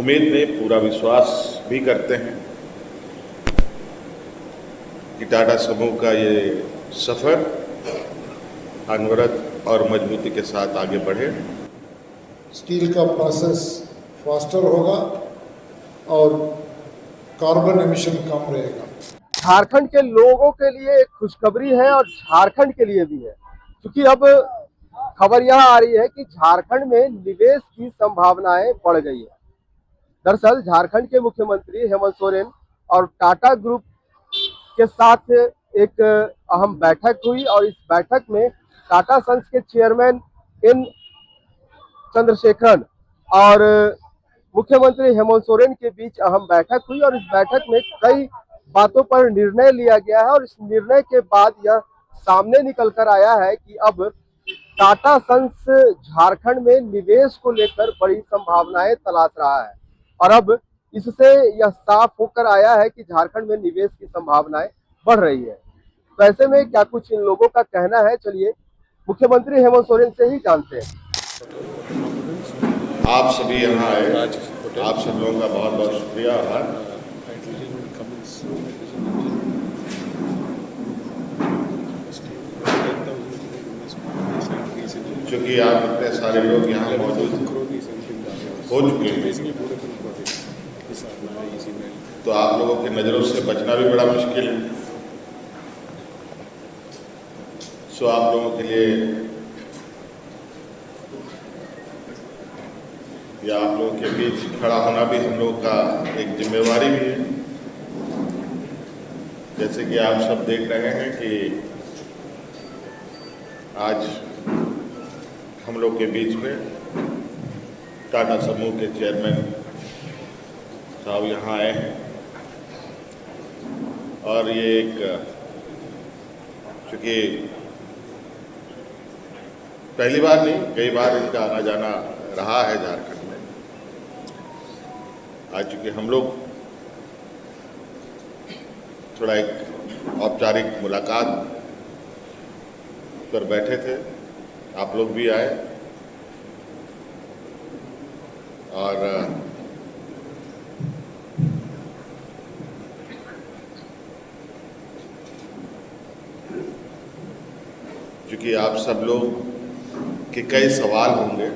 उम्मीद नहीं, पूरा विश्वास भी करते हैं कि टाटा समूह का ये सफ़र अनवरत और मजबूती के साथ आगे बढ़े। स्टील का प्रोसेस फास्टर होगा और कार्बन एमिशन कम रहेगा। झारखंड के लोगों के लिए एक खुशखबरी है और झारखंड के लिए भी है, क्योंकि अब खबर यह आ रही है कि झारखंड में निवेश की संभावनाएं बढ़ गई है। दरअसल झारखंड के मुख्यमंत्री हेमंत सोरेन और टाटा ग्रुप के साथ एक अहम बैठक हुई और इस बैठक में टाटा सन्स के चेयरमैन एन चंद्रशेखरन और मुख्यमंत्री हेमंत सोरेन के बीच अहम बैठक हुई और इस बैठक में कई बातों पर निर्णय लिया गया है और इस निर्णय के बाद यह सामने निकल कर आया है कि अब टाटा सन्स झारखंड में निवेश को लेकर बड़ी संभावनाएं तलाश रहा है और अब इससे यह साफ होकर आया है कि झारखंड में निवेश की संभावनाएं बढ़ रही है। तो ऐसे में क्या कुछ इन लोगों का कहना है, चलिए मुख्यमंत्री हेमंत सोरेन से ही जानते हैं। आप सभी यहाँ आए, आप सब लोगों का बहुत बहुत शुक्रिया आभार। क्योंकि आप इतने सारे लोग यहाँ मौजूद हो चुके हैं, तो आप लोगों की नज़रों से बचना भी बड़ा मुश्किल है। सो आप लोगों के लिए या आप लोगों के बीच खड़ा होना भी हम लोगों का एक जिम्मेवारी भी है। जैसे कि आप सब देख रहे हैं कि आज हम लोग के बीच में टाटा समूह के चेयरमैन साहब यहाँ आए हैं और ये एक चूँकि पहली बार नहीं, कई बार इनका आना जाना रहा है झारखंड में। आज चूँकि हम लोग थोड़ा एक औपचारिक मुलाकात पर बैठे थे, आप लोग भी आए और क्योंकि आप सब लोग के कई सवाल होंगे,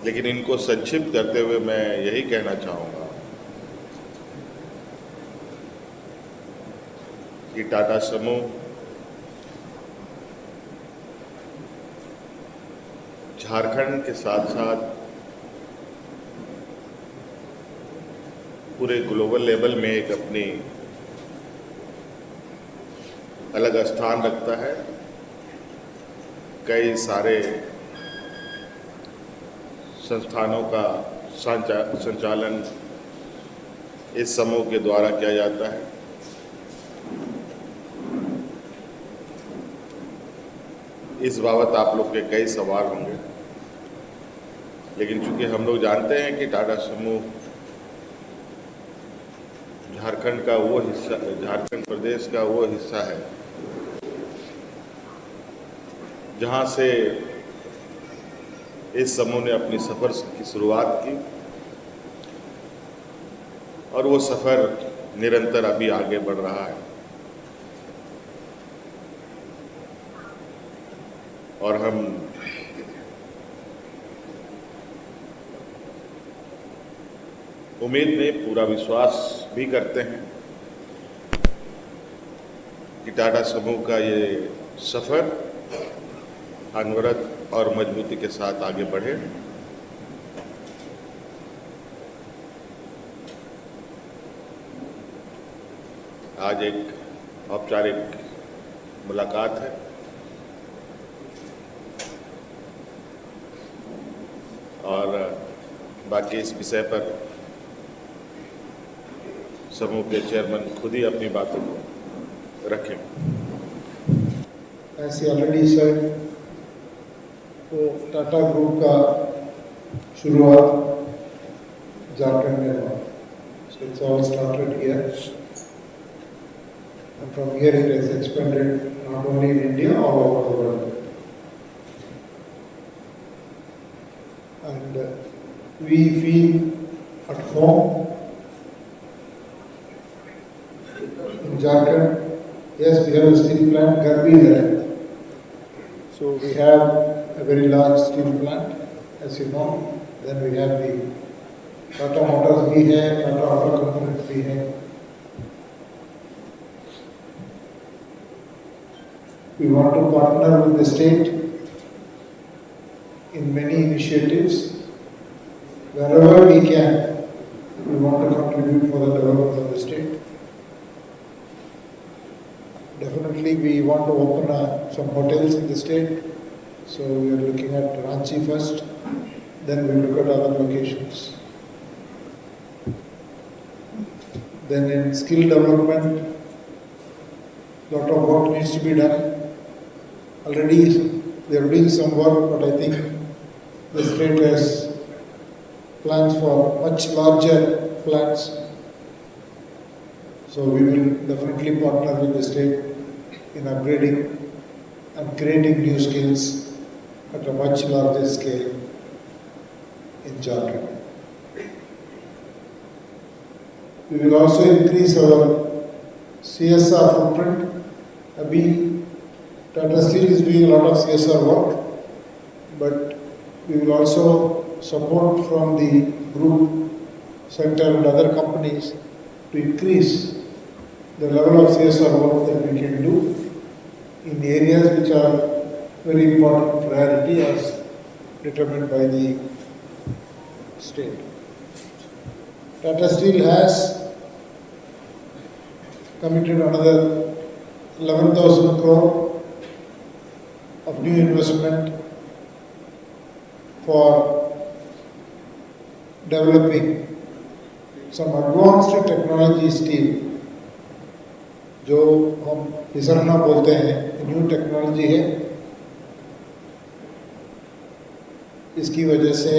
लेकिन इनको संक्षिप्त करते हुए मैं यही कहना चाहूँगा कि टाटा समूह झारखंड के साथ साथ पूरे ग्लोबल लेवल में एक अपनी अलग स्थान रखता है। कई सारे संस्थानों का संचालन इस समूह के द्वारा किया जाता है। इस बाबत आप लोग के कई सवाल होंगे, लेकिन चूंकि हम लोग जानते हैं कि टाटा समूह झारखंड का वो हिस्सा, झारखंड प्रदेश का वो हिस्सा है जहां से इस समूह ने अपनी सफ़र की शुरुआत की और वो सफ़र निरंतर अभी आगे बढ़ रहा है। और हम उम्मीद नहीं, पूरा विश्वास भी करते हैं कि टाटा समूह का ये सफ़र अनवरत और मजबूती के साथ आगे बढ़े। आज एक औपचारिक मुलाकात है और बाकी इस विषय पर समूह के चेयरमैन खुद ही अपनी बातों को रखें। ऐसे ऑलरेडी सर तो टाटा ग्रुप का शुरुआत झारखंड में हुआ। So it's all started here and from here it has expanded not only in India, all over the world. And we feel at home in Jharkhand. Yes, we have a steel plant, Garbi there. So we have a very large steel plant, as you know. Then we have the Tata Motors bhi hai, Tata Auto Components bhi hai. We want to partner with the state in many initiatives. Wherever we can, we want to contribute for the development of the state. Definitely, we want to open some hotels in the state. So we are looking at Ranchi first, then we look at other locations. Then in skill development, lot of work needs to be done. Already they are doing some work, but I think the state has plans for much larger plans. So we will definitely partner with the state in upgrading and creating new skills at a much larger scale in Jharkhand. We will also increase our CSR footprint. Abhi, Tata Steel is doing a lot of CSR work, but we will also support from the group sector and other companies to increase the level of CSR work that we can do in areas which are very important priority as determined by the state. Tata Steel has committed another 11,000 crore of new investment for developing some advanced technology steel, जो हम पिसरना बोलते हैं, new technology है. इसकी वजह से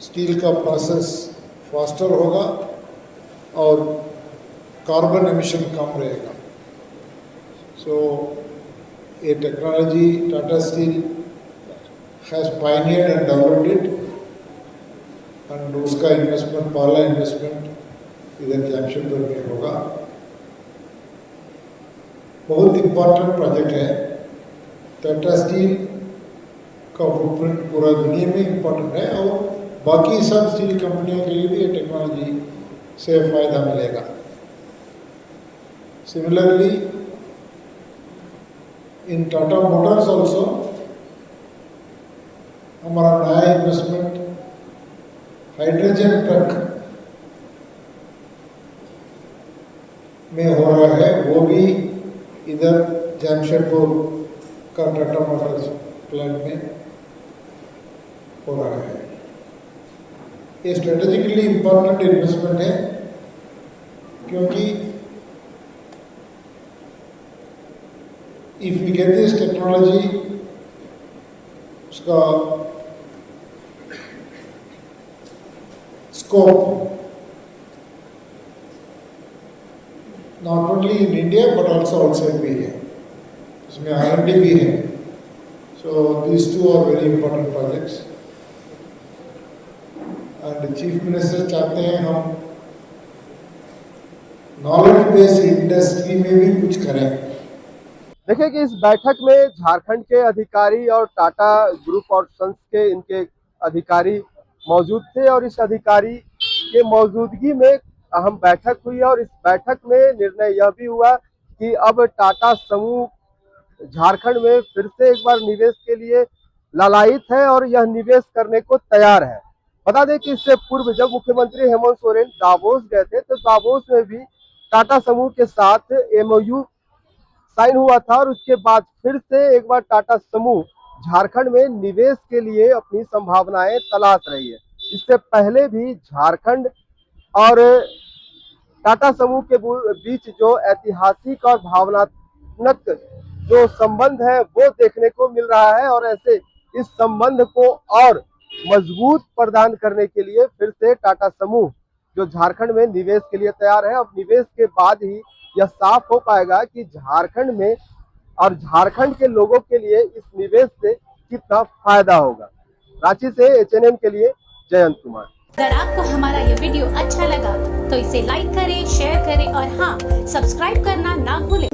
steel का process faster होगा और कार्बन एमिशन कम रहेगा. सो ये technology Tata steel has pioneered and developed it, and उसका इन्वेस्टमेंट, पहला इन्वेस्टमेंट इधर जमशेदपुर में होगा. बहुत इम्पोर्टेंट प्रोजेक्ट है. टाटा स्टील का फुटप्रिंट पूरा दुनिया में इम्पोर्टेंट है और बाकी सब स्टील कंपनियों के लिए भी ये टेक्नोलॉजी से फायदा मिलेगा. Similarly in Tata Motors also हमारा नया इन्वेस्टमेंट हाइड्रोजन ट्रक में हो रहा है. वो भी इधर जमशेदपुर का टाटा मोटर्स प्लांट में हो रहा है. ये स्ट्रेटेजिकली इम्पोर्टेंट इन्वेस्टमेंट है क्योंकि if we get this technology, उसका scope not only in India but also outside भी है, उसमें R&D भी है. So these two are very important projects. And Chief Minister चाहते हैं हम knowledge based इंडस्ट्री में भी कुछ करें. देखिए कि इस बैठक में झारखंड के अधिकारी और टाटा ग्रुप और सन्स के इनके अधिकारी मौजूद थे और इस अधिकारी के मौजूदगी में अहम बैठक हुई और इस बैठक में निर्णय यह भी हुआ कि अब टाटा समूह झारखंड में फिर से एक बार निवेश के लिए लालायित है और यह निवेश करने को तैयार है. बता दें कि इससे पूर्व जब मुख्यमंत्री हेमंत सोरेन दावोस गए थे तो दावोस में भी टाटा समूह के साथ MOU साइन हुआ था और उसके बाद फिर से एक बार टाटा समूह झारखंड में निवेश के लिए अपनी संभावनाएं तलाश रही है. इससे पहले भी झारखंड और टाटा समूह के बीच जो ऐतिहासिक और भावनात्मक जो संबंध है वो देखने को मिल रहा है और ऐसे इस संबंध को और मजबूत प्रदान करने के लिए फिर से टाटा समूह जो झारखंड में निवेश के लिए तैयार है। अब निवेश के बाद ही यह साफ हो पाएगा कि झारखंड में और झारखंड के लोगों के लिए इस निवेश से कितना फायदा होगा। रांची से एचएनएन के लिए जयंत कुमार। अगर आपको हमारा ये वीडियो अच्छा लगा तो इसे लाइक करें, शेयर करें और हाँ, सब्सक्राइब करना ना भूलें।